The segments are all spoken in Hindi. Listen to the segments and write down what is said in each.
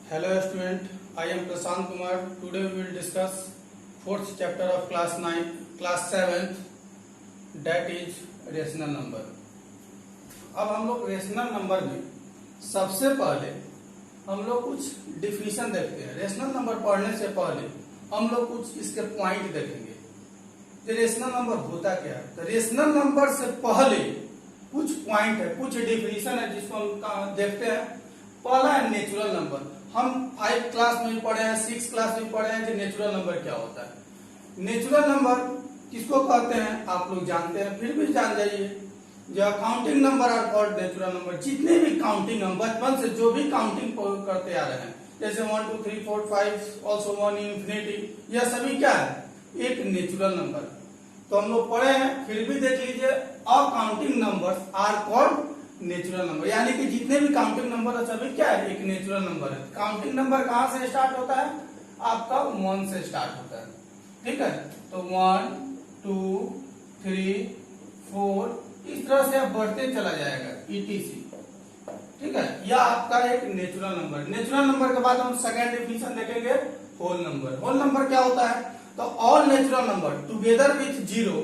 Hello student, I am Prashant Kumar. Today we will discuss fourth chapter of class 7th, that is rational number. अब हम लोग रेशनल नंबर में सबसे पहले हम लोग कुछ डिफिनेशन देखते हैं। रेशनल नंबर पढ़ने से पहले हम लोग कुछ इसके पॉइंट देखेंगे। जो रेशनल नंबर होता क्या है, तो रेशनल नंबर से पहले कुछ पॉइंट है, कुछ डिफिनेशन है जिसको हम देखते हैं। पहला है नेचुरल नंबर। हम 5 क्लास में पढ़े हैं, 6 क्लास में पढ़े हैं कि नेचुरल नंबर क्या होता है। नेचुरल नंबर किसको कहते हैं आप लोग जानते हैं, फिर भी जान जाइए। जो counting number are called natural number. जितने भी काउंटिंग हम बचपन से जो भी काउंटिंग करते आ रहे हैं, जैसे 1 2 3 4 5 ऑल्सो 1 इंफिनिटी, यह सभी क्या है, एक नेचुरल नंबर। तो हम लोग पढ़े हैं, फिर भी देख लीजिए। Accounting numbers are called natural number, यानी कि जितने भी काउंटिंग नंबर है सभी क्या है, एक नेचुरल नंबर है। काउंटिंग नंबर कहां से स्टार्ट होता है, आपका 1 से स्टार्ट होता है। ठीक है, तो 1 2 3 4 इस तरह से आप बढ़ते चला जाएगा ETC। ठीक है, यह आपका एक नेचुरल नंबर। नेचुरल नंबर के बाद हम सेकेंड डिफिनेशन देखेंगे, होल नंबर। होल नंबर क्या होता है, तो all natural number together with zero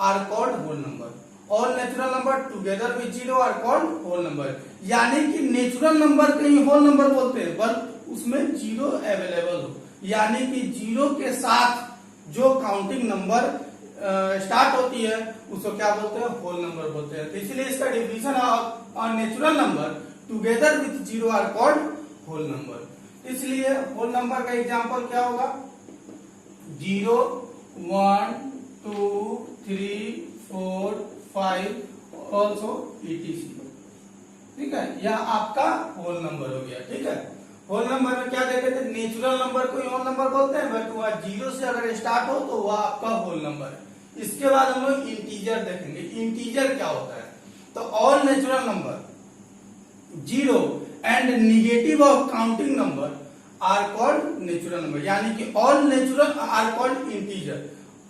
are called whole number. All natural number together with zero are called whole number. यानी कि नेचुरल नंबर को ही होल नंबर बोलते हैं, बट उसमें जीरो अवेलेबल हो, यानी कि जीरो के साथ जो काउंटिंग नंबर स्टार्ट होती है उसको क्या बोलते हैं, होल नंबर बोलते हैं। तो इसलिए इसका डिफिनेशन है natural number together with zero are called whole number. इसलिए होल नंबर का एग्जांपल क्या होगा, 0 1 2 3 4 5 ऑल्सो ETC। ठीक है, यह आपका होल नंबर हो गया। ठीक है, होल नंबर में क्या देखे थे, नेचुरल नंबर को होल नंबर बोलते हैं, बट वह जीरो से अगर स्टार्ट हो तो वह आपका होल नंबर है। इसके बाद हम लोग इंटीजर देखेंगे। इंटीजर क्या होता है, तो all natural number zero and negative of counting number are called natural number, यानी कि all natural are called integer.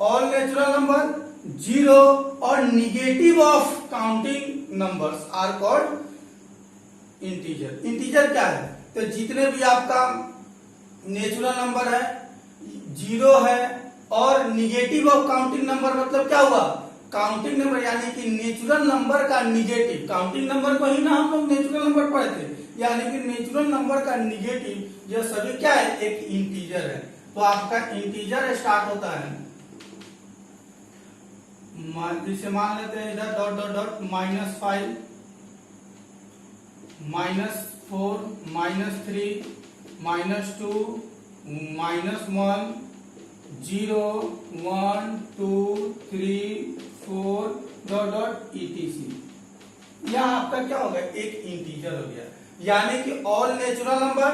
All natural number zero और negative of counting numbers are called integer. Integer क्या है, तो जितने भी आपका नेचुरल नंबर है, जीरो है और निगेटिव ऑफ काउंटिंग नंबर, मतलब क्या हुआ, काउंटिंग नंबर, यानी कि नेचुरल नंबर का निगेटिव। काउंटिंग नंबर को ही ना हम लोग नेचुरल नंबर पढ़े थे, यानी कि नेचुरल नंबर का निगेटिव यह सभी क्या है, एक इंटीजर है। तो आपका इंटीजर स्टार्ट होता है, जिसे मान लेते हैं इधर dot dot dot -5 -4 -3 -2 -1 0 1 2 3 4 dot dot ETC। यह आपका क्या हो गया, एक इंटीजर हो गया। यानी कि ऑल नेचुरल नंबर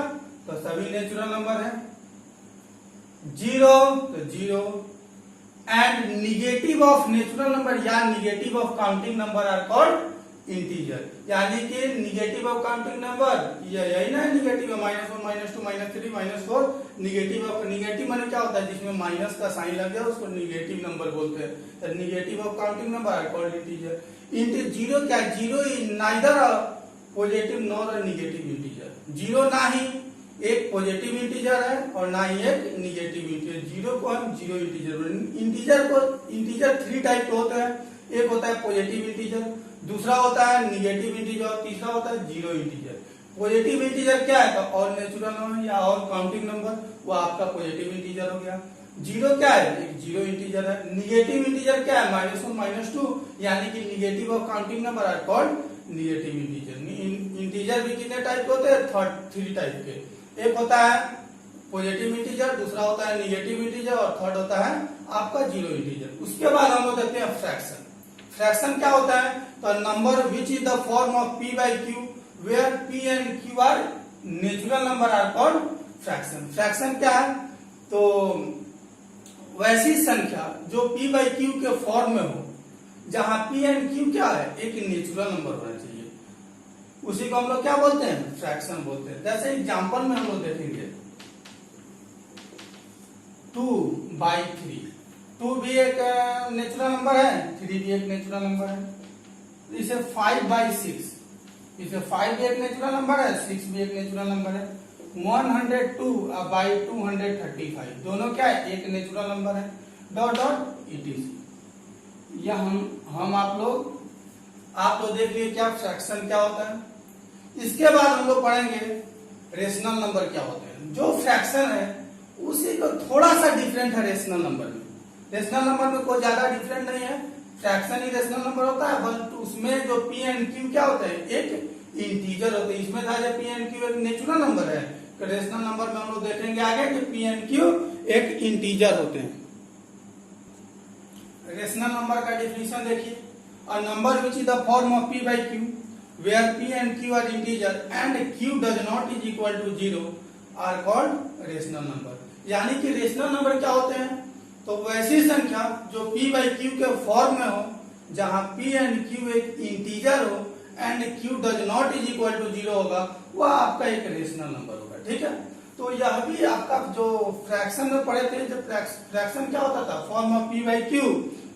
तो सभी नेचुरल नंबर है, जीरो तो zero, and negative of natural number या negative of counting number are called integer. यानी कि निगेटिव ऑफ काउंटिंग नंबर यही ना, निगेटिव है, -1 -2 -3 -4। निगेटिव माने क्या होता है, जिसमें माइनस का साइन लग गया उसको निगेटिव नंबर बोलते हैं। तो negative of counting number are called integer. Zero क्या, zero neither positive nor negative integer. Zero ना ही एक पॉजिटिव इंटीजर है और ना ही एक निगेटिव इंटीजर। जीरो को हम जीरो इंटीजर इंटीजर 3 टाइप के होते हैं। एक होता है पॉजिटिव इंटीजर, दूसरा होता है निगेटिव इंटीजर और तीसरा होता है जीरो इंटीजर। पॉजिटिव इंटीजर क्या है, तो ऑल नेचुरल नंबर या ऑल काउंटिंग नंबर, वो आपका पॉजिटिव इंटीजर हो गया। जीरो क्या है, एक जीरो इंटीजर है। निगेटिव इंटीजर क्या है, -1 -2, यानी कि negative of counting number are called negative integer. Integer भी कितने टाइप के होते हैं, 3 टाइप के। एक होता है पॉजिटिव इंटीजर, दूसरा होता है निगेटिव इंटीजर और थर्ड होता है आपका जीरो इंटीजर। उसके बाद हम लोग देखते हैं फ्रैक्शन। फ्रैक्शन क्या होता है, तो number which is the form of P/Q where P and Q are natural number are called fraction. Fraction क्या है, तो वैसी संख्या जो P/Q के फॉर्म में हो, जहां P एंड Q क्या है, एक नेचुरल नंबर होना चाहिए, उसी को हम लोग क्या बोलते हैं, फ्रैक्शन बोलते हैं। जैसे एग्जांपल में हम लोग देखेंगे 2/3। 2 भी एक नेचुरल नंबर है, 3 भी एक नेचुरल नंबर है। इसे 5/6, इसे 5 भी एक नेचुरल नंबर है, 6 भी एक नेचुरल नंबर है। 102 बाई 235 दोनों क्या है, एक नेचुरल नंबर है। Dot dot it is. यह हम आप लोग देख लिए क्या फ्रैक्शन क्या होता है। इसके बाद हम लोग पढ़ेंगे रेशनल नंबर क्या होते हैं। जो फ्रैक्शन है उसी को थोड़ा सा डिफरेंट है रेशनल नंबर में। रेशनल नंबर में कोई ज्यादा डिफरेंट नहीं है, फ्रैक्शन ही रेशनल नंबर होता है, बट उसमें जो पी एंड क्यू क्या होते हैं, एक इंटीजर होते हैं। इसमें था जब पी एंड क्यू एक नेचुरल नंबर है, तो रेशनल नंबर में हम लोग देखेंगे आगे कि पी एंड क्यू एक इंटीजर होते हैं। रेशनल नंबर का डेफिनेशन देखिए, a number which is the form of p by q where p and q are integer and q does not is equal to 0 are called rational number। यानी कि रेशनल नंबर क्या होते हैं, तो वैसी संख्या जो p by q के फॉर्म में हो, जहां p and q एक इंटीजर हो and q does not is equal to 0 होगा, वह आपका एक रेशनल नंबर होगा। ठीक है, तो यह भी आपका जो फ्रैक्शन में पढ़े थे, जब फ्रैक्शन क्या होता था, form of p by q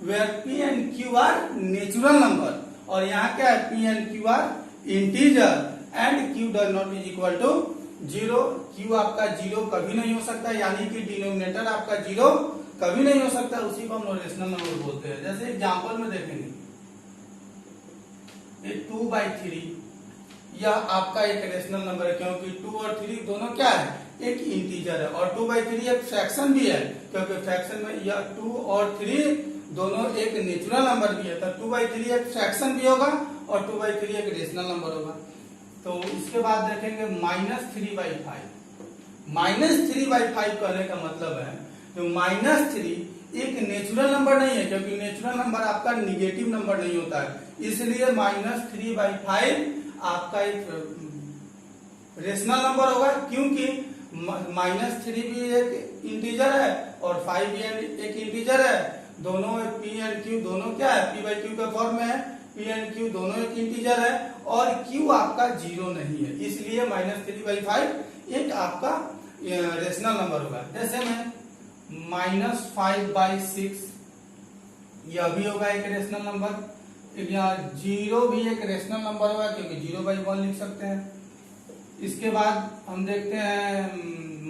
where p and q are natural number, और यहाँ क्या है, p and q are integer and q does not is equal to 0। q आपका 0 कभी नहीं हो सकता, यानी कि डिनोमिनेटर आपका 0 कभी नहीं हो सकता, उसी को हम लोग रेशनल नंबर बोलते हैं। जैसे एग्जांपल में देखेंगे, 2/3 यह आपका एक रेशनल नंबर है, क्योंकि 2 और 3 दोनों क्या है, एक इंटीजर है, और 2/3 एक फ्रैक्शन भी है, क्योंकि फ्रैक्शन में यह 2 और 3 दोनों एक नेचुरल नंबर भी है, तो 2/3 एक फ्रैक्शन भी होगा और 2/3 एक रेशनल नंबर होगा। तो इसके बाद देखेंगे -3/5। -3/5 कहने का मतलब है जो -3 एक नेचुरल नंबर नहीं है, क्योंकि नेचुरल नंबर आपका निगेटिव नंबर नहीं होता है, इसलिए -3/5 आपका एक रेशनल नंबर होगा, क्योंकि -3 भी एक इंटीजर है और 5 भी एक इंटीजर है। दोनों पी एंड क्यू दोनों क्या है, पी बाई क्यू के फॉर्म में है, पी एंड क्यू दोनों एक इंटीजर है और क्यू आपका 0 नहीं है, इसलिए -3/5 एक आपका रेशनल नंबर होगा। जैसे में -5/6 यह भी होगा एक रेशनल नंबर, यहाँ 0 भी एक रेशनल नंबर होगा, क्योंकि 0/1 लिख सकते हैं। इसके बाद हम देखते हैं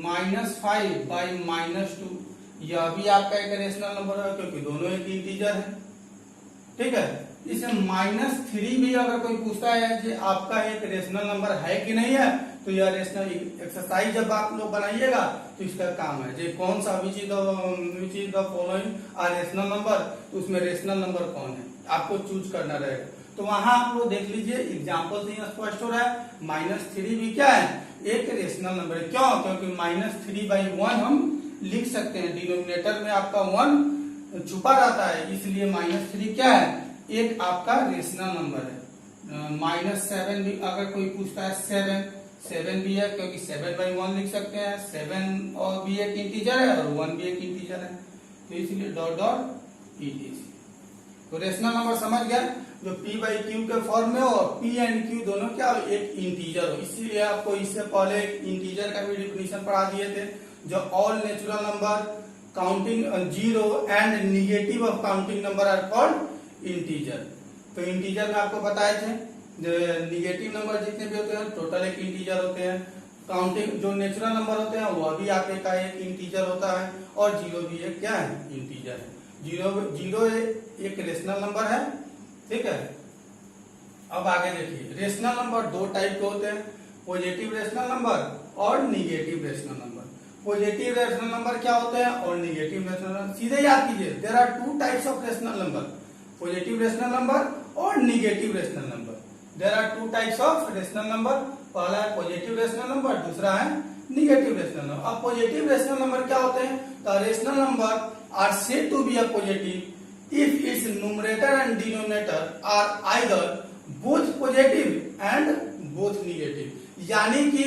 -5/-2 यह भी आपका एक रेशनल नंबर है, क्योंकि दोनों एक इंटीजर है। ठीक है, इसे -3 भी अगर कोई पूछता है कि आपका एक रेशनल नंबर है कि नहीं है, तो यह रेशनल एक्सरसाइज जब आप लोग बनाइएगा तो इसका काम है, जो कौन सा which is the following are rational number, तो उसमें रेशनल नंबर कौन है आपको चूज करना रहेगा। तो वहां आप लोग देख लीजिए, एग्जाम्पल से स्पष्ट हो रहा है, -3 भी क्या है, एक रेशनल नंबर है। क्यों, क्योंकि -3/1 हम लिख सकते हैं, डिनोमिनेटर में आपका 1 छुपा रहता है, इसलिए -3 क्या है, एक आपका रेशनल नंबर है। -7 भी अगर कोई पूछता है, 7 भी है, क्योंकि 7/1 लिख सकते हैं, 7 और भी एक इंटीजर है और 1 भी एक इंटीजर है, तो इसलिए डॉट डॉट इट इज। तो रेशनल नंबर समझ गया, जो p बाई क्यू के फॉर्म में हो और p एंड q दोनों क्या हो, एक इंटीजर हो। इसीलिए आपको इससे पहले एक इंटीजर का भी डिफिनेशन पढ़ा दिए थे, जो all natural number counting 0 and negative of counting number are called integer. तो इंटीजर में आपको बताए थे, निगेटिव नंबर जितने भी होते हैं टोटल एक इंटीजर होते हैं, काउंटिंग जो नेचुरल नंबर होते हैं वह भी आपके का एक इंटीजर होता है, और 0 भी एक क्या है, इंटीजर है। 0 एक रेशनल नंबर है। ठीक है, अब आगे देखिए, रेशनल नंबर दो टाइप के होते हैं, पॉजिटिव रेशनल नंबर और negative rational number. Positive rational number क्या होते हैं और निगेटिव रेशनल नंबर, सीधे याद कीजिए, there are 2 types of rational number, positive rational number और negative rational number. There are 2 types of rational number, पहला है पॉजिटिव रेशनल नंबर, दूसरा है निगेटिव रेशनल नंबर। अब पॉजिटिव रेशनल नंबर क्या होते हैं, तो rational number are said to be a positive if its numerator and denominator are either both positive and both negative। यानी कि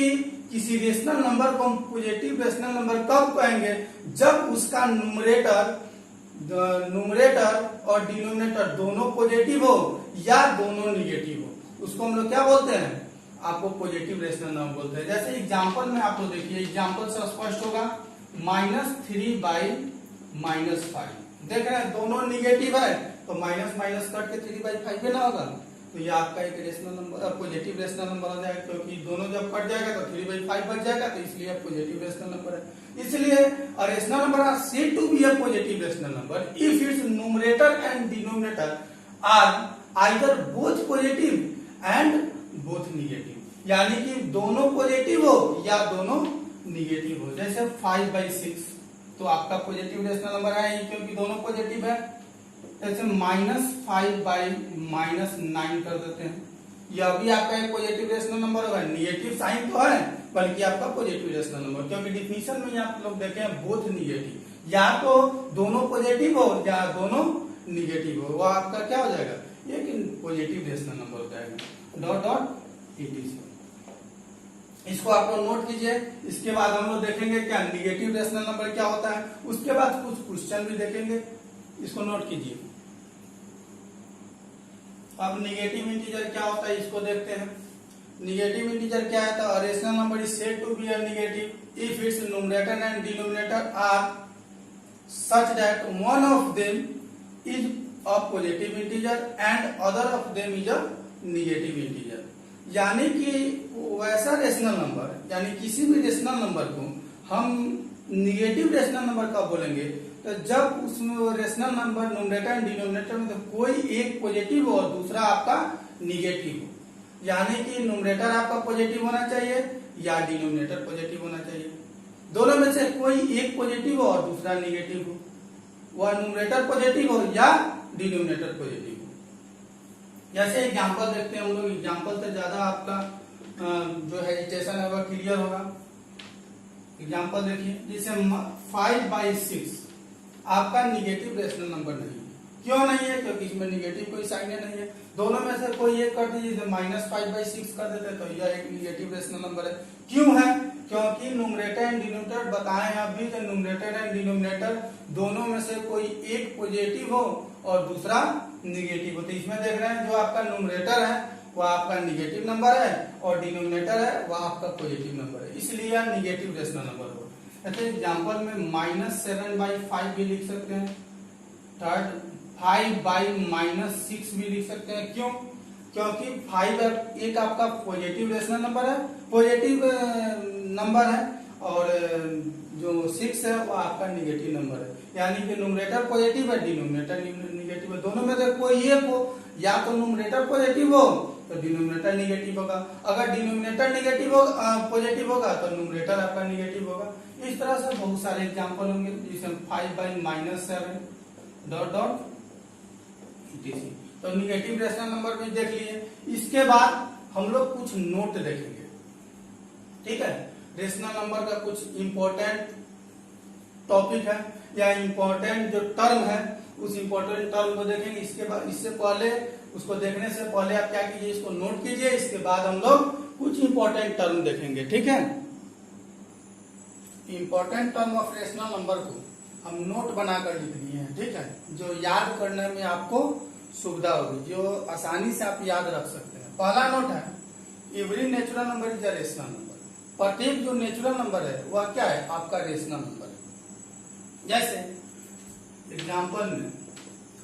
किसी रेशनल नंबर को हम पॉजिटिव रेशनल नंबर कब कहेंगे, जब उसका न्यूमरेटर और डिनोमिनेटर दोनों पॉजिटिव हो या दोनों निगेटिव हो, उसको हम लोग क्या बोलते हैं, आपको पॉजिटिव रेशनल नंबर बोलते हैं। जैसे एग्जांपल में आप लोग देखिए, एग्जांपल से स्पष्ट होगा, -3/-5 देख रहे हैं, दोनों निगेटिव है, तो माइनस माइनस कट के 3/5 ना होगा, तो ये आपका एक rational number positive rational number हो जाएगा, क्योंकि दोनों जब कट जाएगा तो 3/5 बच जाएगा, तो इसलिए पॉजिटिव रेशनल नंबर है। इसलिए rational number are said to be a positive rational number if its numerator and denominator are either both positive and both negative, यानी कि दोनों पॉजिटिव हो या दोनों निगेटिव हो। जैसे 5/6 तो आपका पॉजिटिव रेशनल नंबर है क्योंकि दोनों पॉजिटिव है। जैसे -5/-9 कर देते हैं, यह भी आपका एक पॉजिटिव रेशनल नंबर होगा। निगेटिव साइन तो है बल्कि आपका पॉजिटिव रेशनल नंबर, क्योंकि डिफिनीशन में आप लोग देखे हैं बोथ निगेटिव, या तो दोनों पॉजिटिव हो या दोनों निगेटिव हो, वो आपका क्या हो जाएगा, एक पॉजिटिव रेशनल नंबर हो जाएगा। Dot dot etc। इसको आप लोग नोट कीजिए। इसके बाद हम लोग देखेंगे क्या निगेटिव रेशनल नंबर क्या होता है, उसके बाद कुछ क्वेश्चन भी देखेंगे, इसको नोट कीजिए। अब निगेटिव इंटीजर क्या होता है इसको देखते हैं। निगेटिव इंटीजर क्या है, तो rational number is said to be a negative if its numerator and denominator are such that one of them is a positive integer and other of them is a negative integer. यानी कि वैसा रेशनल नंबर, यानी किसी भी रेशनल नंबर को हम निगेटिव रेशनल नंबर कब बोलेंगे, तो जब उसमें वो rational number numerator and denominator में तो कोई एक पॉजिटिव हो और दूसरा आपका निगेटिव हो। यानी कि न्यूमरेटर आपका पॉजिटिव होना चाहिए या डिनोमिनेटर पॉजिटिव होना चाहिए, दोनों में से कोई एक पॉजिटिव हो और दूसरा निगेटिव हो, वह न्यूमरेटर पॉजिटिव हो या डिनोमिनेटर पॉजिटिव हो। जैसे एग्जांपल देखते हैं हम लोग, एग्जांपल से ज्यादा आपका जो हेजिटेशन है वह क्लियर होगा। एग्जांपल देखिए, जैसे 5/6 आपका निगेटिव रेशनल नंबर नहीं है। क्यों नहीं है, क्योंकि इसमें निगेटिव कोई साइन नहीं है। दोनों में से कोई एक कर दीजिए, जैसे -5/6 कर देते तो यह एक निगेटिव रेशनल नंबर है। क्यों है, क्योंकि न्यूमरेटर एंड डिनोमिनेटर बताएं अभी, तो न्यूमरेटर एंड डिनोमिनेटर दोनों में से कोई एक पॉजिटिव हो और दूसरा निगेटिव हो। तो इसमें देख रहे हैं जो आपका न्यूमरेटर है वह आपका निगेटिव नंबर है और डिनोमिनेटर है वह आपका पॉजिटिव नंबर है, इसलिए यह निगेटिव रेशनल नंबर हो। ऐसे एग्जांपल में -7/5 भी लिख सकते हैं, थर्ड 5/-6 भी लिख सकते हैं। क्यों, क्योंकि 5 एक आपका पॉजिटिव रेशनल नंबर है, पॉजिटिव नंबर है, और जो 6 है वो आपका निगेटिव नंबर है। यानी कि न्यूमरेटर पॉजिटिव है, डिनोमिनेटर निगेटिव है, दोनों में से कोई एक हो, या तो न्यूमरेटर पॉजिटिव हो तो डिनोमिनेटर निगेटिव होगा, अगर डिनोमिनेटर निगेटिव हो पॉजिटिव होगा तो न्यूमरेटर आपका निगेटिव होगा। इस तरह से बहुत सारे एग्जांपल होंगे, जैसे 5/-7 डॉट डॉट etc। तो निगेटिव रेशनल नंबर भी देख लिए। इसके बाद हम लोग कुछ नोट देखेंगे, ठीक है। रेशनल नंबर का कुछ इंपॉर्टेंट टॉपिक है या इंपॉर्टेंट जो टर्म है उस इंपॉर्टेंट टर्म को देखेंगे। इसके बाद, इससे पहले उसको देखने से पहले आप क्या कीजिए, इसको नोट कीजिए। इसके बाद हम लोग कुछ इंपॉर्टेंट टर्म देखेंगे, ठीक है। Important term of rational number को हम नोट बनाकर लिख दिए हैं, ठीक है, जो याद करने में आपको सुविधा होगी, जो आसानी से आप याद रख सकते हैं। पहला नोट है, every natural number is a rational number. प्रत्येक जो नेचुरल नंबर है वह क्या है, आपका रेशनल नंबर है। जैसे एग्जांपल में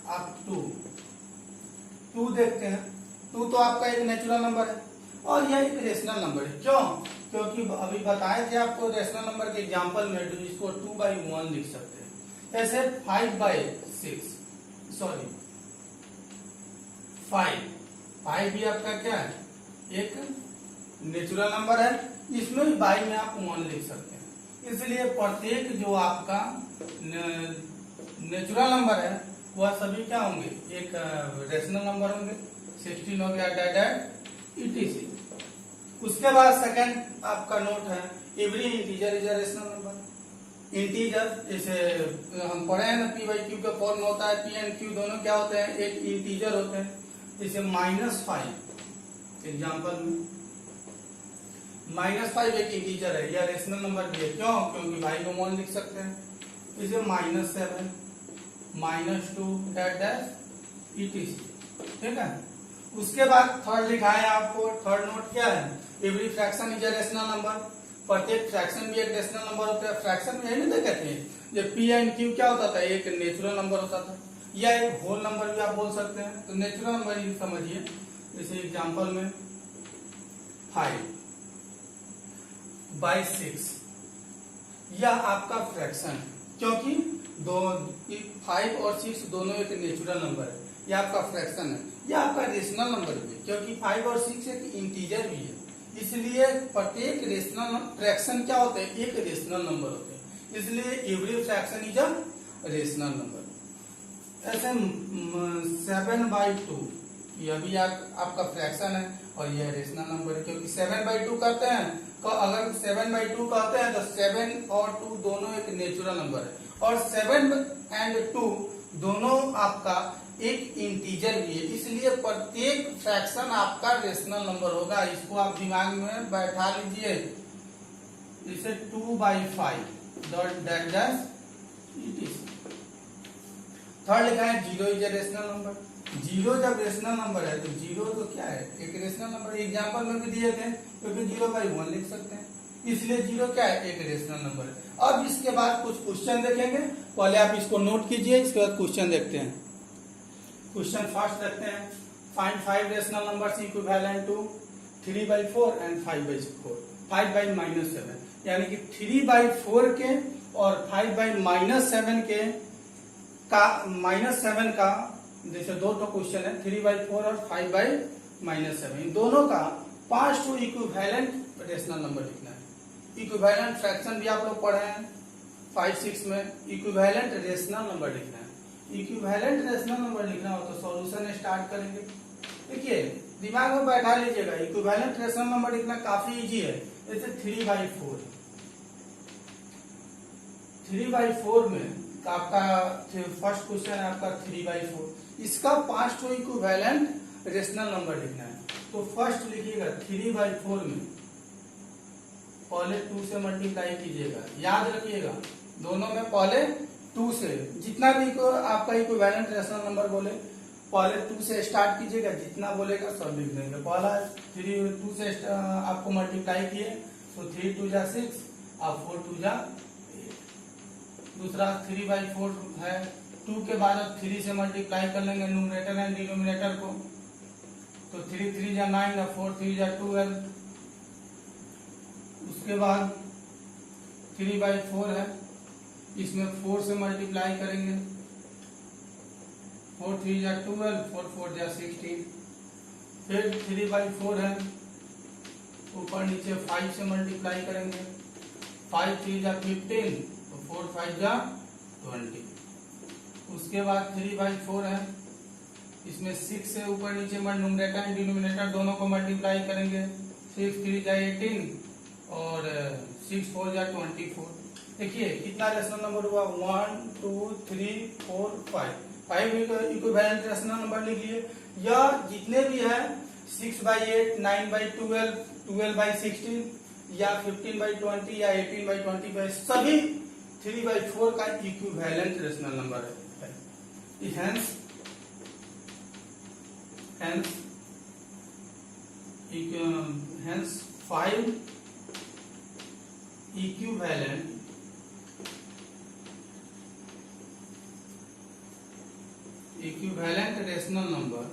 आप 2 देखते हैं, 2 तो आपका एक नेचुरल नंबर है और यह एक रेशनल नंबर है। क्यों, क्योंकि अभी बताए थे आपको रेशनल नंबर के एग्जांपल में, तो इसको 2/1 लिख सकते हैं। ऐसे 5/6 सॉरी 5 भी आपका क्या है, एक नेचुरल नंबर है, इसमें भी बाई में आप 1 लिख सकते हैं। इसलिए प्रत्येक जो आपका नेचुरल नंबर है वह सभी क्या होंगे, एक रेशनल नंबर होंगे। 16 हो गया डैट etc। उसके बाद सेकंड आपका नोट है, every integer is a rational number. Integer जैसे हम पढ़े हैं ना, p/q का फॉर्म होता है, p एंड q दोनों क्या होते हैं, एक इंटीजर होते हैं। जैसे -5 एग्जांपल में -5 एक इंटीजर है, यह रेशनल नंबर भी है। क्यों, क्योंकि भाई को 1 लिख सकते हैं। इसे -7 -2 डैट etc, ठीक है। उसके बाद थर्ड लिखा है आपको, थर्ड नोट क्या है, every fraction is a rational number. प्रत्येक फ्रैक्शन भी एक रेशनल नंबर होता है। फ्रैक्शन में यही नहीं कहते हैं, जब p एंड q क्या होता था, एक नेचुरल नंबर होता था या एक होल नंबर भी आप बोल सकते हैं। तो नेचुरल नंबर ही समझिए, जैसे एग्जांपल में 5/6 यह आपका फ्रैक्शन, क्योंकि 5 और 6 दोनों एक नेचुरल नंबर है, यह आपका फ्रैक्शन है, यह आपका रेशनल नंबर भी है, क्योंकि 5 और 6 एक इंटीजर भी है, इसलिए प्रत्येक रेशनल फ्रैक्शन क्या होते हैं, एक रेशनल नंबर होते हैं, इसलिए every fraction is a rational number. ऐसे 7/2 यह भी आपका फ्रैक्शन है और यह रेशनल नंबर है, क्योंकि 7/2 करते हैं, तो अगर 7/2 कहते हैं तो 7 और 2 दोनों एक नेचुरल नंबर है, और 7 and 2 दोनों आपका एक इंटीजर भी है, इसलिए प्रत्येक फ्रैक्शन आपका रेशनल नंबर होगा। इसको आप दिमाग में बैठा लीजिए, जैसे 2/5 थर्ड लिखा है 0 इज ए रेशनल नंबर। 0 जब रेशनल नंबर है तो 0 तो क्या है, एक रेशनल नंबर। एग्जांपल में भी दिए थे, क्योंकि 0/1 लिख सकते हैं, इसलिए 0 क्या है, एक रेशनल नंबर है। अब इसके बाद कुछ क्वेश्चन देखेंगे, पहले आप इसको नोट कीजिए, इसके बाद क्वेश्चन देखते हैं। क्वेश्चन फर्स्ट देखते हैं, find 5 rational numbers equivalent to 3/4 and 5/4 5/-7, यानी कि 3/4 के और 5/-7 के का -7 का, जैसे दो क्वेश्चन है, 3/4 और 5/-7, इन दोनों का 5 टू इक्विवेलेंट रेशनल नंबर लिखना है। इक्विवेलेंट फ्रैक्शन भी आप लोग पढ़े हैं 5-6 में, इक्विवेलेंट रेशनल नंबर लिखना है। इक्विवेलेंट रेशनल नंबर लिखना हो तो सॉल्यूशन स्टार्ट करेंगे। देखिए दिमाग में बैठा लीजिएगा, इक्विवेलेंट रेशनल नंबर लिखना काफी इजी है। जैसे 3/4 में आपका फर्स्ट क्वेश्चन है आपका 3/4, इसका 5 टू इक्विवेलेंट रेशनल नंबर लिखना है। तो फर्स्ट लिखिएगा 3/4 में पहले 2 से मल्टीप्लाई कीजिएगा, याद रखिएगा दोनों में पहले 2 से, जितना भी आपका इक्विवेलेंट रेशनल नंबर बोले पहले 2 से स्टार्ट कीजिएगा, जितना बोलेगा सब लिख देंगे। पहला 2 से आपको मल्टीप्लाई किए तो 3 2 जा 6 और 4 2 जा 8। दूसरा 3/4 है, 2 के बाद अब 3 से मल्टीप्लाई कर लेंगे न्यूमरेटर एंड डिनोमिनेटर को, तो 3 3 जा 9 और 4 3 जा 12। उसके बाद 3/4 है, इसमें 4 से मल्टीप्लाई करेंगे, 4 3 जा 12, 4 4 जा 16। फिर 3/4 है, ऊपर नीचे 5 से मल्टीप्लाई करेंगे, 5 3 जा 15, तो 4 5 जा 20। उसके बाद 3/4 है, इसमें 6 से ऊपर नीचे न्यूमरेटर एंड डिनोमिनेटर दोनों को मल्टीप्लाई करेंगे, 6 3 जा 18 और 6 4 जा 24। देखिए कितना रेशनल नंबर हुआ, 1 2 3 4 5 इक्विवेलेंट रेशनल नंबर लिख लिए। या जितने भी है 6/8 9/12 12/16 या 15/20 या 18/25 सभी 3/4 का इक्विवेलेंट रेशनल नंबर है। Hence 5 equivalent rational number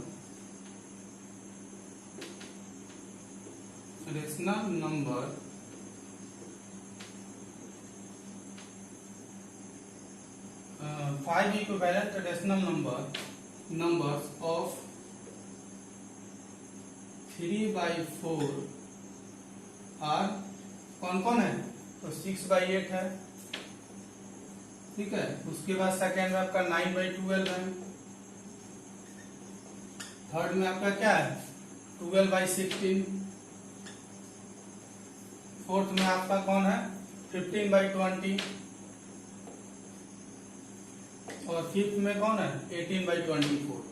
5 equivalent rational numbers of 3/4 are कौन कौन है, तो 6/8 है, ठीक है। उसके बाद सेकेंड में आपका 9/12 है, थर्ड में आपका क्या है 12/16, फोर्थ में आपका कौन है 15/20 और फिफ्थ में कौन है 18/24।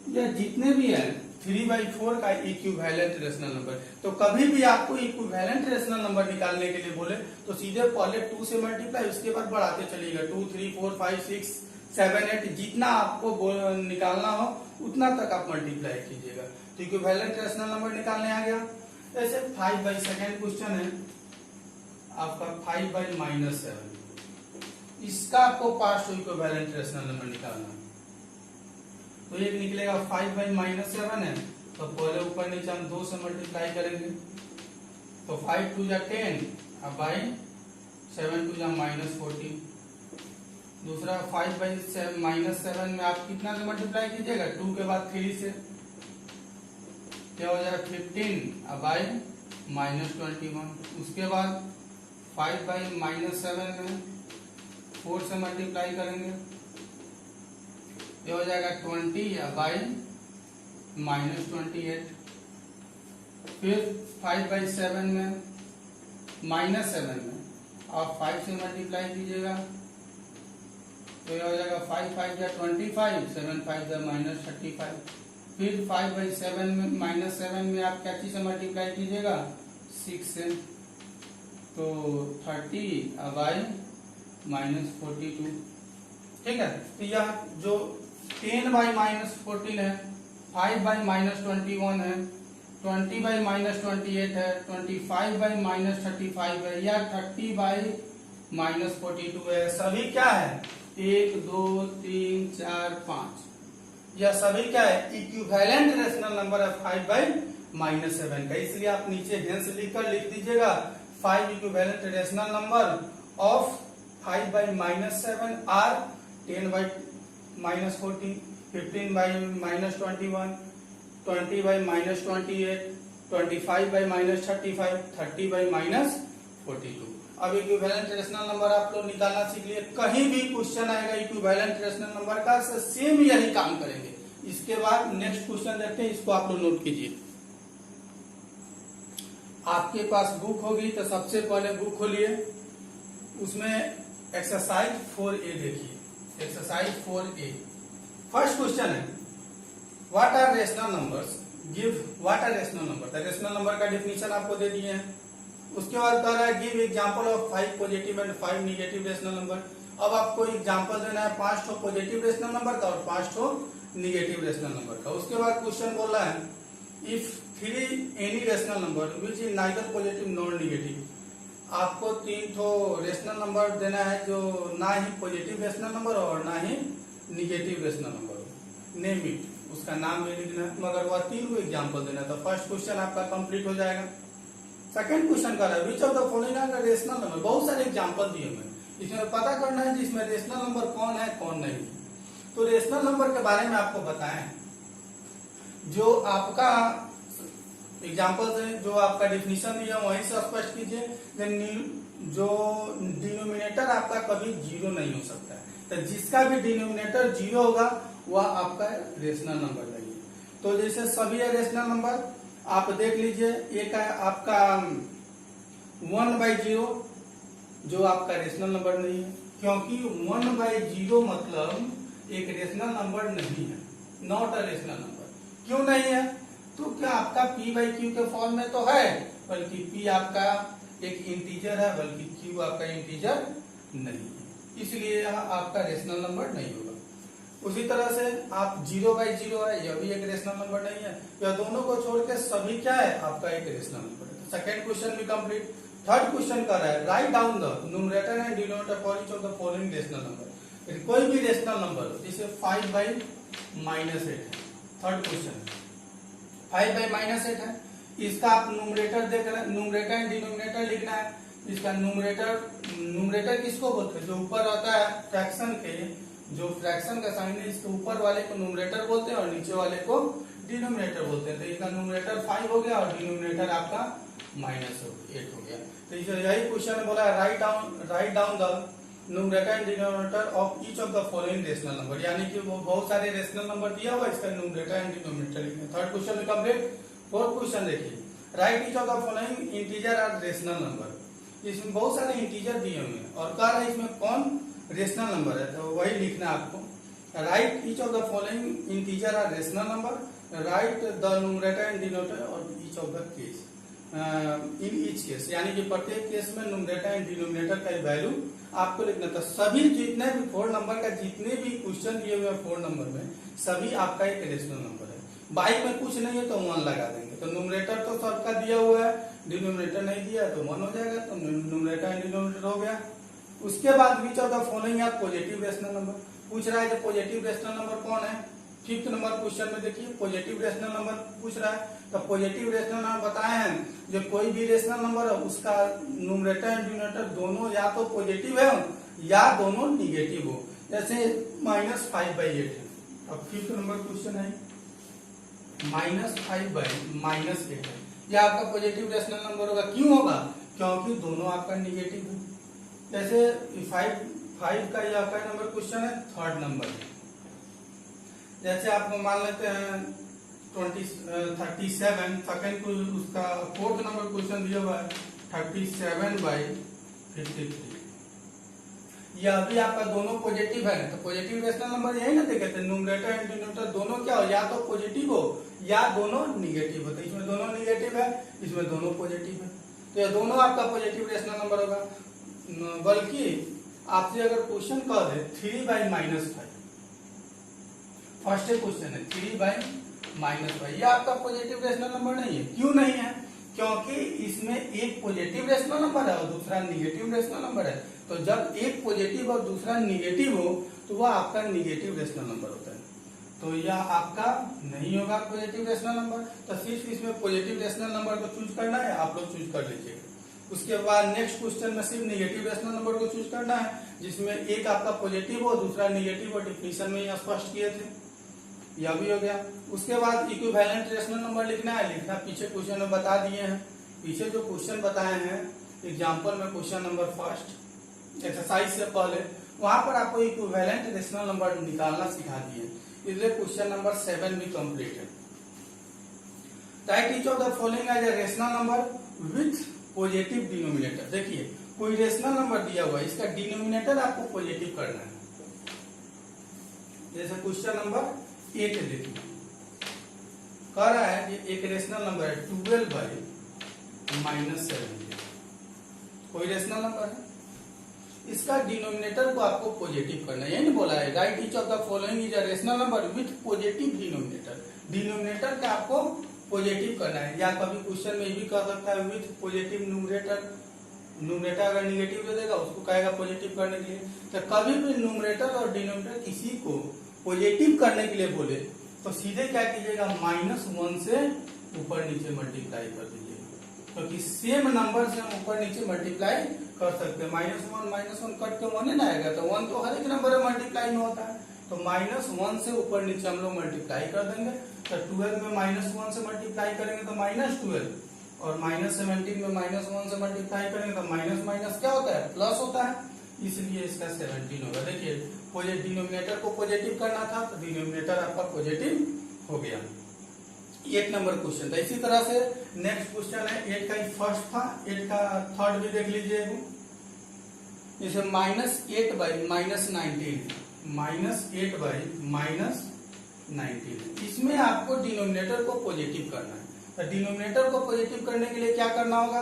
यह जितने भी है 3/4 का इक्विवेलेंट रेशनल नंबर। तो कभी भी आपको इक्विवेलेंट रेशनल नंबर निकालने के लिए बोले तो सीधे पहले 2 से मल्टीप्लाई, उसके बाद बढ़ाते चलिएगा 2 3 4 5 6 7 8, जितना आपको निकालना हो उतना तक आप मल्टीप्लाई कीजिएगा। तो इक्विवेलेंट रेशनल नंबर निकालने आ गया। ऐसे 5 सेकेंड क्वेश्चन है आपका 5/-7, इसका आपको 5 इक्विवेलेंट रेशनल नंबर निकालना है। तो एक निकलेगा 5/-7 है, तो पहले ऊपर नीचे हम 2 से मल्टीप्लाई करेंगे, तो 5 2 जा 10 अब बाई 7 2 जा -14। दूसरा 5/-7 में आप कितना से मल्टीप्लाई कीजिएगा, 2 के बाद 3 से, क्या हो जाएगा 15 अब बाई -21। उसके बाद 5/-7 में 4 से मल्टीप्लाई करेंगे, ये हो जाएगा 20 या बाई -28। फिर 5/7 में -7 में आप 5 से मल्टीप्लाई कीजिएगा, तो ये हो जाएगा 5 5 या 25, 7 5 या -35। फिर 5/7 में -7 में आप क्या चीज से मल्टीप्लाई कीजिएगा, 6 से, तो 30 बाई -42। ठीक है, तो यह जो 10/-14 है, 5/-21 है, 20/-28 है, 25/-35 है, या 30/-42 है। सभी क्या है, 1 2 3 4 5, यह सभी क्या है, इक्विवेलेंट रेशनल नंबर है 5/-7 का। इसलिए आप नीचे हेंस लिखकर लिख दीजिएगा 5 equivalent rational number of 5/-7 are 10/-14, 15/-21, 20/-28, 25/-35, 30/-42। अब इक्विवेलेंट रेशनल नंबर आप लोग निकालना सीख लिए। कहीं भी क्वेश्चन आएगा इक्विवेलेंट रेशनल नंबर का, सेम यही काम करेंगे। इसके बाद नेक्स्ट क्वेश्चन देखते हैं, इसको आप लोग नोट कीजिए। आपके पास बुक होगी तो सबसे पहले बुक खोलिए, उसमें एक्सरसाइज 4A देखिए, एक्सरसाइज 4A। फर्स्ट क्वेश्चन है, what are rational numbers, give what are rational number. Rational number का डेफिनेशन आपको दे दिए हैं। उसके बाद कह रहा है give example of 5 positive and 5 negative rational number. अब आपको एग्जांपल देना है 5 पॉजिटिव रेशनल नंबर का और 5 नेगेटिव रेशनल नंबर का। उसके बाद क्वेश्चन बोल रहा है if 3 any rational number which is neither positive nor negative. आपको 3 रेशनल नंबर देना है जो ना ही पॉजिटिव रेशनल नंबर और ना ही negative rational number. Name it, उसका नाम भी लिखना है, मगर वह 3 को एग्जांपल देना है। तो फर्स्ट क्वेश्चन आपका कंप्लीट हो जाएगा। सेकंड क्वेश्चन कर रहा है which of the following are rational number. बहुत सारे एग्जांपल दिए हुए, इसमें पता करना है जिसमें रेशनल नंबर कौन है कौन नहीं है। तो रेशनल नंबर के बारे में आपको बताएं, जो आपका एग्जांपल है, जो आपका डिफिनीशन दिया वहीं से स्पष्ट कीजिए। जो डिनोमिनेटर आपका कभी 0 नहीं हो सकता है, तो जिसका भी डिनोमिनेटर 0 होगा वह आपका रेशनल नंबर नहीं है। तो जैसे सभी है रेशनल नंबर, आप देख लीजिए, एक है आपका 1/0 जो आपका रेशनल नंबर नहीं है, क्योंकि 1/0 मतलब एक रेशनल नंबर नहीं है, नॉट अ रेशनल नंबर। क्यों नहीं है, तो क्या आपका p/q के फॉर्म में तो है, बल्कि p आपका एक इंटीजर है, बल्कि q आपका इंटीजर नहीं है, इसलिए यह आपका रेशनल नंबर नहीं होगा। उसी तरह से आप 0/0 है, यह भी एक रेशनल नंबर नहीं है। यह दोनों को छोड़ के सभी क्या है, आपका एक रेशनल नंबर है। सेकेंड क्वेश्चन भी कंप्लीट। थर्ड क्वेश्चन कर रहा है write down the numerator and denominator for each of the following rational number. कोई भी रेशनल नंबर हो, जैसे 5/-8 है, थर्ड क्वेश्चन 5/-8 है, इसका आप न्यूमरेटर देख रहे हैं, न्यूमरेटर एंड डिनोमिनेटर लिखना है। इसका न्यूमरेटर किसको बोलते हैं, जो ऊपर रहता है फ्रैक्शन के, जो फ्रैक्शन का साइन है, इसके ऊपर वाले को न्यूमरेटर बोलते हैं और नीचे वाले को डिनोमिनेटर बोलते हैं। तो इसका न्यूमरेटर 5 हो गया और डिनोमिनेटर आपका -8 हो गया। तो यही क्वेश्चन बोला है write down the numerator and denominator of each of the following rational number, यानी कि वो बहुत सारे रेशनल नंबर दिया हुआ है, इसका न्यूमरेटर एंड डिनोमिनेटर लिखना। Third question complete. Fourth question देखिए, write each of the following integer are rational number. इसमें बहुत सारे इंटीजर दिए हुए हैं और कह रहा है इसमें कौन रेशनल नंबर है, तो वही लिखना है आपको। Write each of the following integer are rational number, write the numerator and denominator और each of the case in each case, यानी कि प्रत्येक केस में न्यूमरेटर एंड डिनोमिनेटर का वैल्यू आपको लिखना था। सभी जितने भी 4 नंबर का जितने भी क्वेश्चन दिए हुए हैं 4 नंबर में, सभी आपका एक रेशनल नंबर है। बाई में कुछ नहीं है तो 1 लगा देंगे। तो न्यूमरेटर तो सबका दिया हुआ है, डिनोमिनेटर नहीं दिया तो 1 हो जाएगा, तो न्यूमरेटर एंड डिनोमिनेटर हो गया। उसके बाद which of the following are positive rational number, पूछ रहा है कि पॉजिटिव रेशनल नंबर कौन है, फिफ्थ नंबर क्वेश्चन में देखिए पॉजिटिव रेशनल नंबर पूछ रहा है। तो पॉजिटिव रेशनल नंबर बताए हैं जो कोई भी रेशनल नंबर है उसका न्यूमरेटर एंड डिनोमिनेटर दोनों या तो पॉजिटिव है या दोनों निगेटिव हो। जैसे -5/8 है। अब फिफ्थ नंबर क्वेश्चन है -5/-8 है। यह आपका पॉजिटिव रेशनल नंबर होगा। क्यों होगा? क्योंकि दोनों आपका निगेटिव है। जैसे 5 का यह आपका नंबर क्वेश्चन है, थर्ड नंबर है। जैसे आपको मान लेते हैं 37 सेकेंड को उसका फोर्थ नंबर क्वेश्चन दिया हुआ है 37/53। यह भी आपका दोनों पॉजिटिव है। तो पॉजिटिव रेशनल नंबर यही ना देखे थे, न्यूमरेटर एंड डिनोमिनेटर दोनों क्या हो, या तो पॉजिटिव हो या दोनों निगेटिव हो। तो इसमें दोनों निगेटिव है, इसमें दोनों पॉजिटिव है, तो यह दोनों आपका पॉजिटिव रेशनल नंबर होगा। बल्कि आपसे अगर क्वेश्चन कह दे 3/-5, फर्स्ट क्वेश्चन है 3/-5, यह आपका पॉजिटिव रेशनल नंबर नहीं है। क्यों नहीं है? क्योंकि इसमें एक पॉजिटिव रेशनल नंबर है और दूसरा निगेटिव रेशनल नंबर है। तो जब एक पॉजिटिव और दूसरा निगेटिव हो तो वह आपका निगेटिव रेशनल नंबर होता है। तो यह आपका नहीं होगा पॉजिटिव रेशनल नंबर। तो सिर्फ इसमें पॉजिटिव रेशनल नंबर को चूज करना है, आप लोग चूज कर लीजिएगा। उसके बाद नेक्स्ट क्वेश्चन में सिर्फ निगेटिव रेशनल नंबर को चूज करना है, जिसमें एक आपका पॉजिटिव हो दूसरा निगेटिव हो। डिफिनीशन में यह स्पष्ट किए थे, यह भी हो गया। उसके बाद इक्विवेलेंट रेशनल नंबर लिखना है। लिखना पीछे क्वेश्चन में बता दिए हैं। पीछे जो क्वेश्चन बताए हैं एग्जाम्पल में क्वेश्चन नंबर फर्स्ट एक्सरसाइज से पहले वहां पर आपको इक्विवेलेंट रेशनल नंबर निकालना सिखा दिए, इसलिए क्वेश्चन नंबर 7 भी कंप्लीट है। Write each of the following as a rational number with positive denominator. देखिए कोई रेशनल नंबर दिया हुआ है, इसका डिनोमिनेटर आपको पॉजिटिव करना है। जैसे क्वेश्चन नंबर 8 देखिए, कह रहा है कि एक रेशनल नंबर है 12/-17, कोई रेशनल नंबर है, इसका डिनोमिनेटर को आपको पॉजिटिव करना है। यही बोला है write each of the following is a rational number with positive denominator. Denominator का आपको पॉजिटिव करना है, या कभी क्वेश्चन में भी कह सकता है विथ पॉजिटिव न्यूमरेटर। न्यूमरेटर अगर निगेटिव दे देगा उसको कहेगा पॉजिटिव करने के लिए। तो कभी भी न्यूमरेटर और डिनोमिनेटर किसी को पॉजिटिव करने के लिए बोले तो सीधे क्या कीजिएगा, -1 से ऊपर नीचे मल्टीप्लाई कर दीजिएगा, क्योंकि सेम नंबर से हम ऊपर नीचे मल्टीप्लाई कर सकते हैं। -1 कट के 1 ना आएगा, तो 1 तो हर एक नंबर में मल्टीप्लाई में होता है। तो -1 से ऊपर नीचे हम लोग मल्टीप्लाई कर देंगे। तो 12 में -1 से मल्टीप्लाई करेंगे तो -12, और -17 में -1 से मल्टीप्लाई करेंगे तो माइनस माइनस क्या होता है, प्लस होता है, इसलिए इसका 17 होगा। देखिए डिनोमिनेटर को पॉजिटिव करना था तो डिनोमिनेटर आपका पॉजिटिव हो गया। 8 नंबर क्वेश्चन था। इसी तरह से नेक्स्ट क्वेश्चन है 8 का ही फर्स्ट था, 8 का थर्ड भी देख लीजिए। जैसे -8/-19, -8/-19, इसमें आपको डिनोमिनेटर को पॉजिटिव करना है। तो डिनोमिनेटर को पॉजिटिव करने के लिए क्या करना होगा,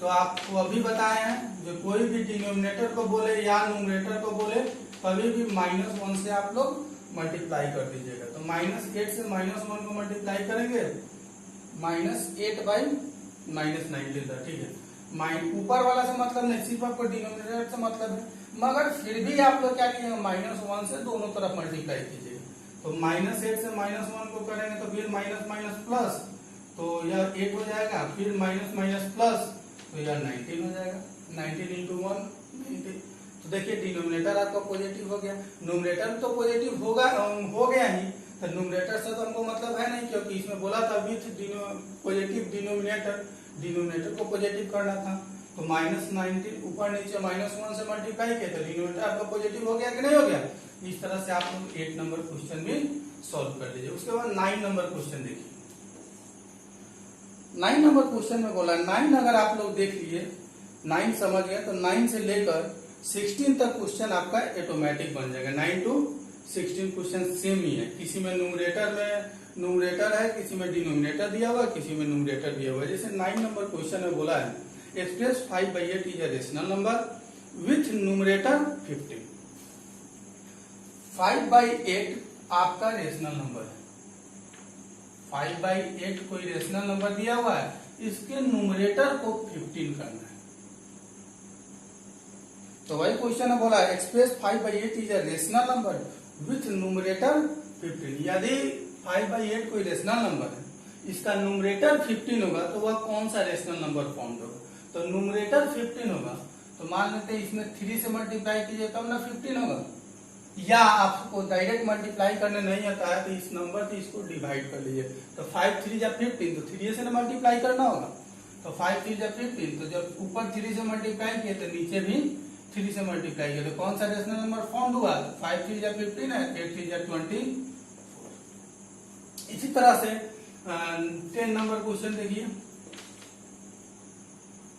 तो आपको अभी बताए हैं, जो कोई भी डिनोमिनेटर को बोले या न्यूमरेटर को बोले कभी भी -1 से आप लोग मल्टीप्लाई कर दीजिएगा। तो -8 से -1 को मल्टीप्लाई करेंगे, -8/-19 था, ठीक है। ऊपर वाला से मतलब नहीं, सिर्फ आपको डिनोमिनेटर से मतलब है, मगर फिर भी आप लोग क्या कीजिएगा, -1 से दोनों तरफ मल्टीप्लाई कीजिएगा। तो -8 से -1 को करेंगे तो फिर माइनस माइनस प्लस, तो यह 8 हो जाएगा, फिर माइनस माइनस प्लस, तो यह 19 हो जाएगा। 19 × 1 19। तो देखिए डिनोमिनेटर आपका पॉजिटिव हो गया। न्यूमरेटर तो पॉजिटिव होगा, हो गया ही, तो न्यूमरेटर से तो हमको मतलब है नहीं, क्योंकि इसमें बोला था विथ पॉजिटिव डिनोमिनेटर, डिनोमिनेटर को पॉजिटिव करना था। तो -19 ऊपर नीचे -1 से मल्टीप्लाई किया तो डिनोमिनेटर आपका पॉजिटिव हो गया कि नहीं हो गया। इस तरह से आप लोग 8 नंबर क्वेश्चन भी सॉल्व कर दीजिए। उसके बाद 9 नंबर क्वेश्चन देखिए। 9 नंबर क्वेश्चन में बोला, 9 अगर आप लोग देख लिए, 9 समझ गए, तो 9 से लेकर 16 तक क्वेश्चन आपका ऑटोमेटिक बन जाएगा। 9 to 16 क्वेश्चन सेम ही है। किसी में न्यूमरेटर है, किसी में डिनोमिनेटर दिया हुआ है, किसी में न्यूमरेटर दिया हुआ है। जैसे 9 नंबर क्वेश्चन में बोला है express 5/8 is a rational number with numerator 50। 5/8 आपका रेशनल नंबर है। 5/8 कोई रेशनल नंबर दिया हुआ है, इसके न्यूमरेटर को 15 करना है। तो वही क्वेश्चन है, बोला express 5/8 is a rational number with numerator 15। यदि 5/8 कोई रेशनल नंबर है, इसका न्यूमरेटर 15 होगा, तो वह कौन सा रेशनल नंबर फॉर्म होगा? तो न्यूमरेटर 15 होगा, तो मान लेते हैं इसमें 3 से मल्टीप्लाई कीजिए तब ना 15 होगा। या आपको डायरेक्ट मल्टीप्लाई करने नहीं आता है तो इस नंबर से इसको डिवाइड कर लीजिए। तो 5 3 या 15, तो 3 से ना मल्टीप्लाई करना होगा। तो 5 3 या 15, तो जब ऊपर 3 से मल्टीप्लाई किए तो नीचे भी 3 से मल्टीप्लाई किया, तो कौन सा रेशनल नंबर फॉर्म हुआ? 5 3 या 15 है, 8 3 या 24। इसी तरह से 10 नंबर क्वेश्चन देखिए।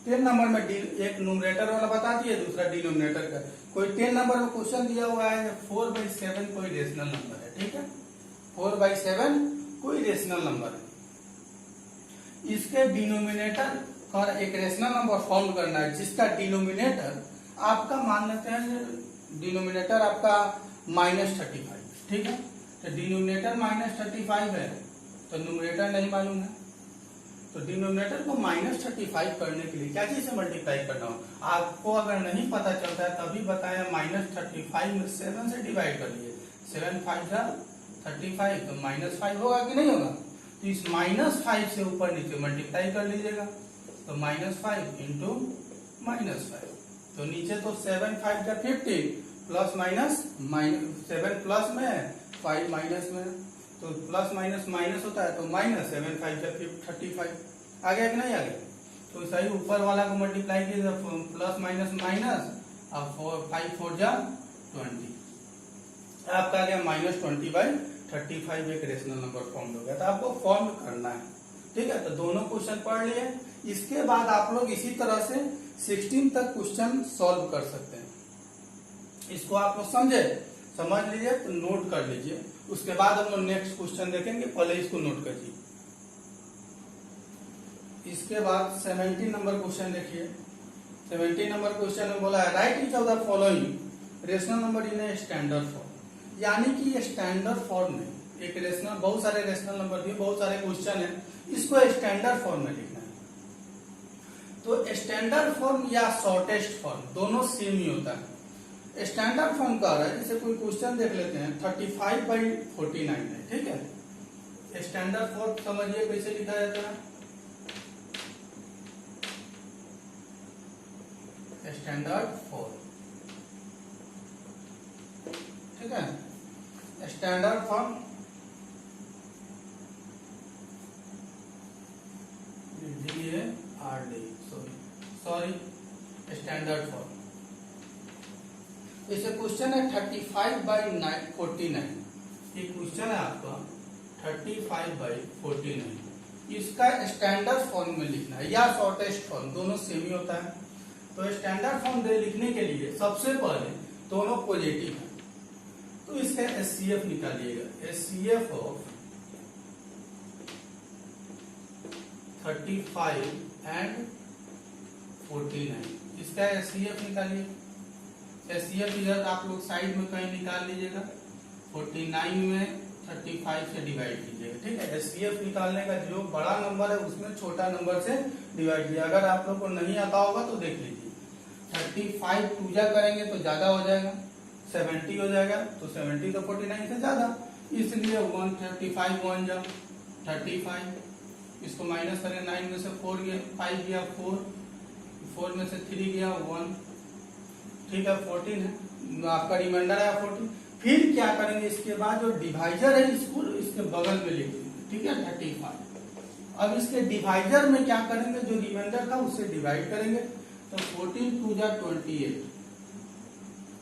10 नंबर में एक न्यूमरेटर वाला बता दिए, दूसरा डिनोमिनेटर का। कोई 10 नंबर में क्वेश्चन दिया हुआ है 4/7 कोई रेशनल नंबर है, ठीक है, 4/7 कोई रेशनल नंबर है। इसके डिनोमिनेटर का एक रेशनल नंबर फाउंड करना है, जिसका डिनोमिनेटर आपका मान लेते हैं, डिनोमिनेटर आपका -35, ठीक है। तो डिनोमिनेटर -35 है, तो न्यूमरेटर नहीं मालूम है, तो डिनोमिनेटर को -35 करने के लिए क्या चीज से मल्टीप्लाई करना हो? आपको अगर नहीं पता चलता है तभी बताया, -35 में 7 से डिवाइड कर लीजिए। 7 5 जा 35, तो -5 होगा कि नहीं होगा? तो इस -5 से ऊपर नीचे मल्टीप्लाई कर लीजिएगा, तो -5 इंटू -5, तो नीचे तो 7 5 जा 15, प्लस माइनस 7 प्लस में है, 5 माइनस में है, तो प्लस माइनस माइनस होता है, तो -7 5 जा 35 आ गया कि नहीं आ गया? तो सही ऊपर वाला को मल्टीप्लाई कीजिए, प्लस माइनस माइनस, और 5 4 जा 20, आपका आ गया -20/35 एक रेशनल नंबर फॉर्म हो गया। तो आपको फॉर्म करना है, ठीक है। तो दोनों क्वेश्चन पढ़ लिए। इसके बाद आप लोग इसी तरह से 16 तक क्वेश्चन सॉल्व कर सकते हैं। इसको आप लोग समझ लीजिए, तो नोट कर लीजिए। उसके बाद हम लोग नेक्स्ट क्वेश्चन देखेंगे, पहले इसको नोट करिए। इसके बाद 17 नंबर क्वेश्चन देखिए। 17 नंबर क्वेश्चन में बोला है, write each of the following rational number in a standard form. यानी कि ये स्टैंडर्ड फॉर्म में एक रेशनल, बहुत सारे रेशनल नंबर दिए, बहुत सारे क्वेश्चन है, इसको स्टैंडर्ड फॉर्म में लिखना है। तो स्टैंडर्ड फॉर्म या शॉर्टेस्ट फॉर्म दोनों सेम ही होता है। स्टैंडर्ड फॉर्म का है, जैसे कोई क्वेश्चन देख लेते हैं, 35/49 है, ठीक है। स्टैंडर्ड फॉर्म समझिए कैसे लिखा जाता है। स्टैंडर्ड फॉर्म, ठीक है। Standard form standard form. जैसे क्वेश्चन है 35/49, ये क्वेश्चन है आपका 35/49, इसका स्टैंडर्ड फॉर्म में लिखना है या शॉर्टेस्ट फॉर्म, दोनों सेम ही होता है। तो स्टैंडर्ड फॉर्म लिखने के लिए सबसे पहले दोनों पॉजिटिव है, तो इसका एचसीएफ निकालिएगा। एचसीएफ ऑफ 35 एंड 49, इसका एचसीएफ निकालिए। एचसीएफ इधर आप लोग साइड में कहीं निकाल लीजिएगा, 49 में 35 से डिवाइड कीजिएगा, ठीक है। एचसीएफ निकालने का जो बड़ा नंबर है उसमें छोटा नंबर से डिवाइड कीजिए। अगर आप लोग को नहीं आता होगा तो देख लीजिए, 35 2 जा करेंगे तो ज्यादा हो जाएगा, 70 हो जाएगा, तो 70 तो 49 से ज्यादा, इसलिए 135 1 जा 35, इसको माइनस करें, 9 में से 4 गया, 5 गया 4 में से 3 गया 1, ठीक है, 14 है आपका रिमाइंडर है 14। फिर क्या करेंगे, इसके बाद जो डिवाइजर है इसको इसके बगल में लिख देंगे, ठीक है, 35। अब इसके डिवाइजर में क्या करेंगे, जो रिमाइंडर था उससे डिवाइड करेंगे, तो 14 2 जा 28,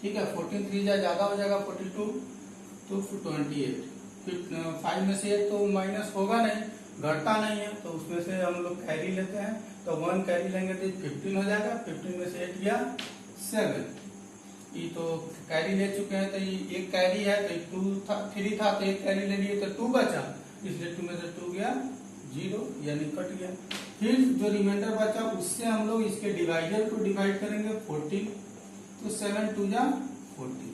ठीक है, 14 3 जा ज्यादा हो जाएगा 42 तो 28। फिर 5 में से 1 तो माइनस होगा नहीं, घटता नहीं है, तो उसमें से हम लोग कैरी लेते हैं, तो 1 कैरी लेंगे तो 15 हो जाएगा। 15 में से 8 गया 7, ये तो कैरी ले चुके हैं, तो ये एक कैरी है, तो 2 था 3 था, तो एक कैरी ले लिए तो 2 बचा, इसलिए 2 में से 2 गया 0, यानी कट गया। फिर जो रिमाइंडर बचा उससे हम लोग इसके डिवाइजर को डिवाइड करेंगे 14, तो 7 2 जा 14।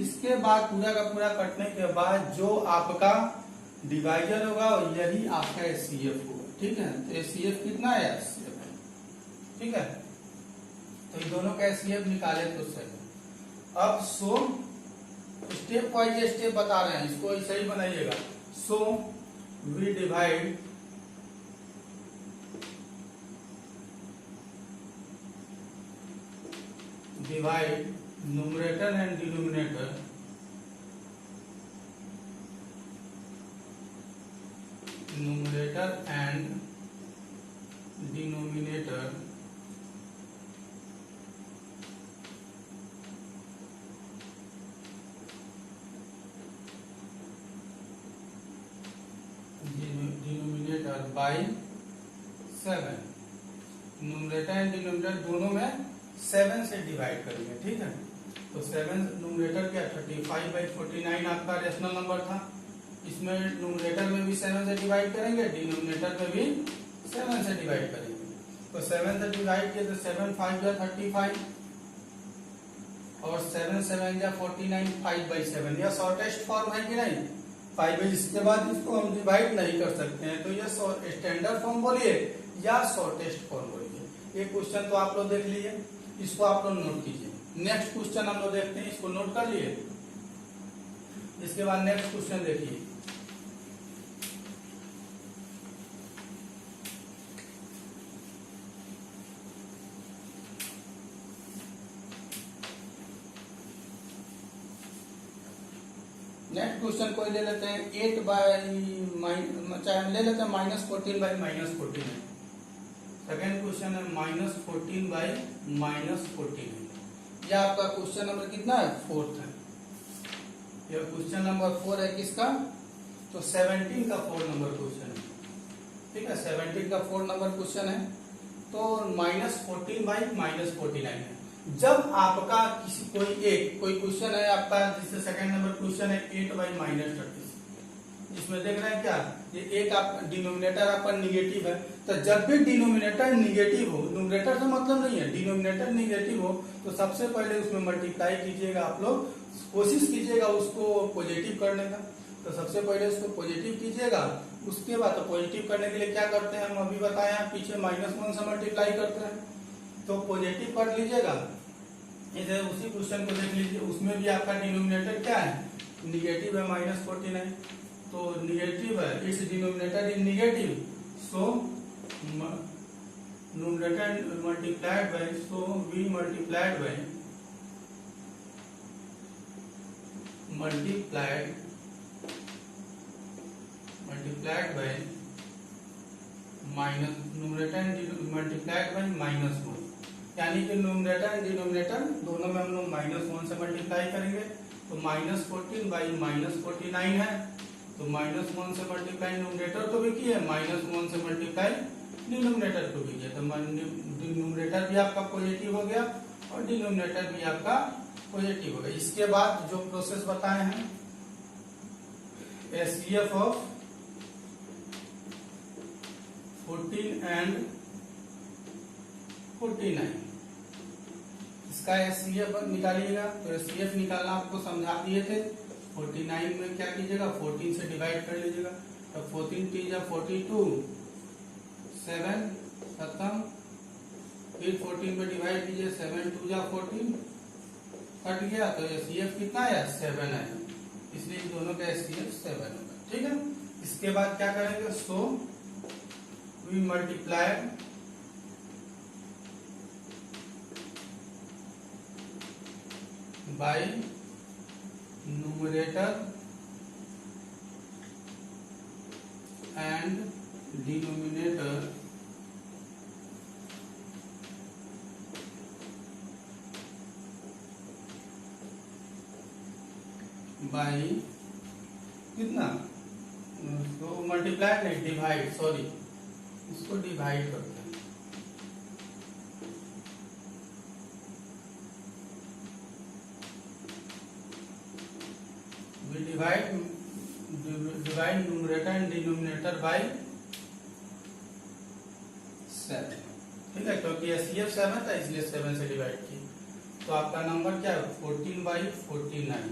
इसके बाद पूरा का पूरा कटने के बाद जो आपका डिवाइजर होगा यही आपका एचसीएफ होगा, ठीक है। तो एचसीएफ कितना है, एचसीएफ है, ठीक है। तो ये दोनों का एचसीएफ निकाले तो सही। अब सो स्टेप वाइज स्टेप बता रहे हैं, इसको ऐसे ही बनाइएगा। So we divide numerator and denominator by 7। Numerator and denominator दोनों में 7 से डिवाइड करेंगे, ठीक है। तो 7 न्यूमरेटर क्या 35/49 आपका रेशनल नंबर था, इसमें न्यूमरेटर में भी 7 से डिवाइड करेंगे, डिनोमिनेटर में भी 7 से डिवाइड करेंगे। तो 7 से डिवाइड किया तो 7 5 या 35 और 7 7 या 49, 5/7। यह शॉर्टेस्ट फॉर्म है कि नहीं, 5। इसके बाद इसको हम डिवाइड नहीं कर सकते हैं, तो ये स्टैंडर्ड फॉर्म बोलिए या शॉर्टेस्ट फॉर्म बोलिए। ये क्वेश्चन तो आप लोग देख लिए, इसको आप लोग नोट कीजिए। नेक्स्ट क्वेश्चन हम लोग देखते हैं, इसको नोट कर लिए। इसके बाद नेक्स्ट क्वेश्चन देखिए। नेक्स्ट क्वेश्चन को ले लेते हैं 8 बाई ले लेते हैं -14/-14 है। सेकेंड क्वेश्चन है -14 बाई -14 है। यह आपका क्वेश्चन नंबर कितना है, 4th है। यह क्वेश्चन नंबर 4 है किसका, तो 17 का 4 नंबर क्वेश्चन है, ठीक है। 17 का 4 नंबर क्वेश्चन है। तो -14 बाई -49 है। जब आपका किसी कोई क्वेश्चन है आपका, जिससे सेकंड नंबर क्वेश्चन है 8 बाई -36, जिसमें देख रहे हैं क्या, ये एक आप डिनोमिनेटर आपका निगेटिव है। तो जब भी डिनोमिनेटर निगेटिव हो, न्यूमरेटर से मतलब नहीं है, डिनोमिनेटर निगेटिव हो तो सबसे पहले उसमें मल्टीप्लाई कीजिएगा। आप लोग कोशिश कीजिएगा उसको पॉजिटिव करने का। तो सबसे पहले उसको पॉजिटिव कीजिएगा, उसके बाद तो पॉजिटिव करने के लिए क्या करते हैं, हम अभी बताए हैं, पीछे -1 से मल्टीप्लाई करते हैं। तो पॉजिटिव कर लीजिएगा। इधर उसी क्वेश्चन को देख लीजिए, उसमें भी आपका डिनोमिनेटर क्या है, निगेटिव है, -49। तो निगेटिव है, इस denominator is negative, so numerator multiplied by, so we multiplied by multiplied by minus numerator multiplied by -1, यानी कि न्यूमरेटर एंड डिनोमिनेटर दोनों में हम लोग -1 से मल्टीप्लाई करेंगे। तो -14 बाई -49 है, तो -1 से मल्टीप्लाई न्यूमरेटर को भी किए, -1 से मल्टीप्लाई डिनोमिनेटर को भी किया। तो न्यूमरेटर भी आपका पॉजिटिव हो गया और डिनोमिनेटर भी आपका पॉजिटिव हो गया। इसके बाद जो प्रोसेस बताए हैं, एचसीएफ ऑफ 14 एंड 49, इसका एचसीएफ निकालिएगा। तो एचसीएफ निकालना आपको समझा दिए थे। 49 में क्या कीजिएगा, 14 से डिवाइड कर लीजिएगा। तो 14 3 या 42, 7 खत्म, फिर 14 पे डिवाइड कीजिए, 7 2 या 14 कट गया। तो एचसीएफ कितना है, 7 है, इसलिए इन दोनों का एचसीएफ 7 होगा, ठीक है। इसके बाद क्या करेंगे, so we multiply by numerator and denominator by कितना, तो मल्टीप्लाई नहीं, डिवाइड, सॉरी, इसको डिवाइड करते हैं। Divide numerator and denominator by 7, ठीक है, क्योंकि एचसीएफ 7 था इसलिए 7 से डिवाइड किया। तो आपका नंबर क्या है, 14/49,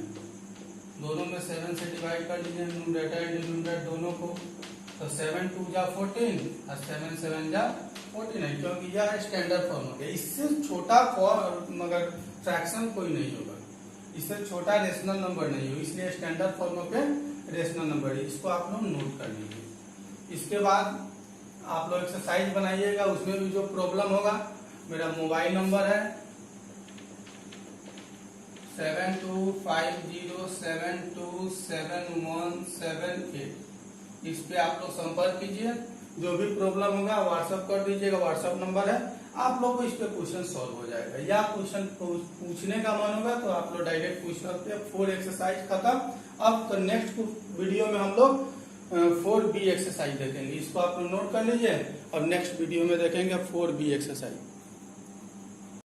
दोनों में 7 से डिवाइड कर लीजिए न्यूमरेटर एंड डिनोमिनेटर दोनों को। तो 7 2 जा 14 और 7 7 जा 49, क्योंकि यह स्टैंडर्ड फॉर्म हो गया। इससे छोटा फॉर्म मगर फ्रैक्शन कोई नहीं होगा। इससे छोटा रेशनल नंबर नहीं हो, इसलिए स्टैंडर्ड फॉर्म पे रेशनल नंबर है, इसको आप लोग नोट कर लीजिए। इसके बाद आप लोग एक्सरसाइज बनाइएगा, उसमें भी जो प्रॉब्लम होगा, मेरा मोबाइल नंबर है 7250727178, इस पे आप लोग संपर्क कीजिए। जो भी प्रॉब्लम होगा व्हाट्सएप कर दीजिएगा, व्हाट्सएप नंबर है, आप लोग को इस पे क्वेश्चन सॉल्व हो जाएगा। या क्वेश्चन पूछने का मन होगा तो आप लोग डायरेक्ट पूछ सकते हैं। 4 एक्सरसाइज खत्म। अब तो नेक्स्ट वीडियो में हम लोग 4B एक्सरसाइज देखेंगे, इसको आप लोग नोट कर लीजिए और नेक्स्ट वीडियो में देखेंगे 4B एक्सरसाइज।